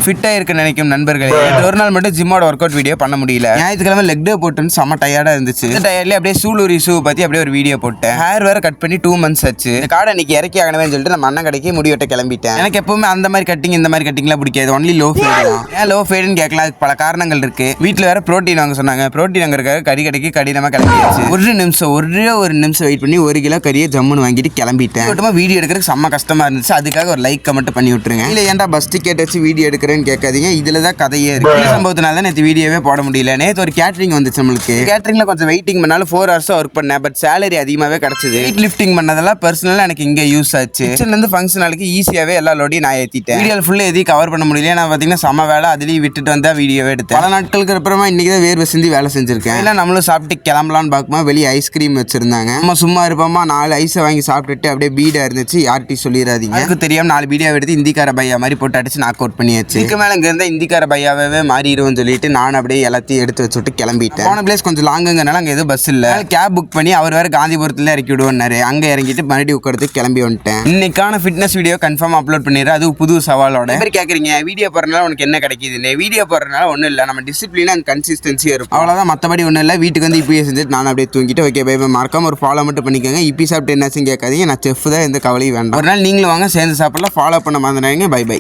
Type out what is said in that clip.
ஃபிட்டா இருக்க நினைக்கும் நண்பர்களே, ஒரு நாள் மட்டும் ஜிம்மோட ஒர்க் அவுட் வீடியோ பண்ண முடியல. ஞாயிற்றுக்கிழமை லெக் டே போட்டுன்னு செம்ம டயர்டா இருந்துச்சு. இந்த டயர்ட்லயே அப்படியே சூலூரி ஷூ பத்தி அப்படியே ஒரு வீடியோ போட்டேன். ஹேர் வேற கட் பண்ணி 2 months ஆச்சு. இந்த காடை இன்னைக்கு இறக்கி ஆகணும்னு சொல்லிட்டு நம்ம அண்ணன் கடைக்கு முடி வெட்ட கிளம்பிட்டேன். எனக்கு எப்பவுமே அந்த மாதிரி கட்டிங் இந்த மாதிரி கட்டிங்லாம் பிடிக்காது. ஒன்லி லோ ஃபேட் தான். ஏன் லோ ஃபேடுன்னு கேட்கலாம், அதுக்கு பல காரணங்கள் இருக்கு. வீட்டில் வேற ப்ரோட்டீன் வாங்க சொன்னாங்க. ப்ரோட்டீன் வாங்குறதுக்காக கறி கடைக்கு கடினமா கிளம்பிடுச்சு. ஒரு நிமிஷம் வெயிட் பண்ணி 1 கிலோ கறியை ஜம்முன்னு வாங்கிட்டு கிளம்பிட்டேன். வீடியோ எடுக்கிறதுக்கு செம்ம கஷ்டமா இருந்துச்சு. அதுக்காக ஒரு லைக் கமெண்ட் பண்ணி விட்டுருங்க. இல்ல ஏன்டா பஸ் டிக்கெட் வச்சு வீடியோ எடுக்கிறேன்னு கேட்காதீங்க. இதுல தான் கதையே இருக்கு. இந்த சம்பவத்தினால தான் நேற்று வீடியோவே போட முடியல. நேற்று ஒரு கேட்டரிங் வந்துச்சு நம்மளுக்கு. கேட்டரிங்ல கொஞ்சம் வெயிட்டிங் பண்ணாலும் 4 hours ஒர்க் பண்ணேன். பட் சேலரி அதிகமாகவே கிடைச்சது. வெயிட் லிஃப்டிங் பண்ணதெல்லாம் பர்சனலாக எனக்கு இங்கே யூஸ் ஆச்சு. கிச்சன்லேருந்து ஃபங்க்ஷனாலுக்கு ஈஸியாகவே எல்லா லோடையும் நான் ஏற்றிட்டேன். வீடியோ ஃபுல்லாக எதையும் கவர் பண்ண முடியல. நான் பார்த்தீங்கன்னா செம்ம வேலை அதுலேயும் விட்டுட்டு வந்தா வீடியோவே எடுத்தேன். பல நாட்களுக்கு அப்புறமா இன்னைக்கு தான் வேர்வை சிந்தி வேலை செஞ்சிருக்கேன். இல்லை நம்மளும் சாப்பிட்டு கிளம்பலான்னு பார்க்குமா வெளியே ஐஸ்கிரீம் வச்சிருந்தாங்க. நம்ம சும்மா இருப்போமா 4 ஐஸை வாங்கி சாப்பிட்டுட்டு அப்படியே பீடா இருந்துச்சு. யார்கிட்டையும் சொல்லிடாதீங்க. எனக்கு தெரியாம 4 வீடியோ எடுத்து இந்திக்கார பையா மாதிரி போட்டு அடிச்சு நாக் அவுட் பண்ணியாச்சு. இதுக்கு மேலே இங்கே இருந்தால் இந்திக்கார பையாவே மாறிடுவோம்னு சொல்லிட்டு நான் அப்படியே எல்லாத்தையும் எடுத்து வச்சுட்டு கிளம்பிட்டேன். போன பிளேஸ் கொஞ்சம் லாங்குங்கனால அங்கே எதுவும் பஸ் இல்லை. கேப் புக் பண்ணி அவர் வேறு காந்திபுரத்தில் இறக்கி விடுவாரு. அங்கே இறங்கிட்டு மறுபடியும் உட்காரத்துக்கு கிளம்பி வந்துட்டேன். இன்னைக்கான ஃபிட்னஸ் வீடியோ கன்ஃபார்ம் அப்லோட் பண்ணிடுறேன். அது புது சவாலோட. பேர் கேட்குறீங்க வீடியோ போடுறதுனால உனக்கு என்ன கிடைக்குதுன்னு. வீடியோ போடுறதுனால ஒன்றும் இல்லை, நம்ம டிசிப்ளின் அண்ட் கன்சிஸ்டன்சி இருக்கும். அவ்வளோதான், மற்றபடி ஒன்றும் இல்லை. வீட்டுக்கு வந்து இப்படியே செஞ்சுட்டு நான் அப்படியே தூங்கிட்டு ஓகே பை மறக்காம ஒரு ஃபாலோ மட்டும் பண்ணிக்கோங்க. இப்படி சாப்பிட்டு என்னாச்சுன்னு கேட்காதீங்க. நான் செஃப் தான், எந்த கவலையும் வேண்டாம். ஒரு நாள் நீங்களும் வாங்க சேர்ந்து சாப்பிடலாம். ஃபாலோ பண்ண மாதிரி. Bye by.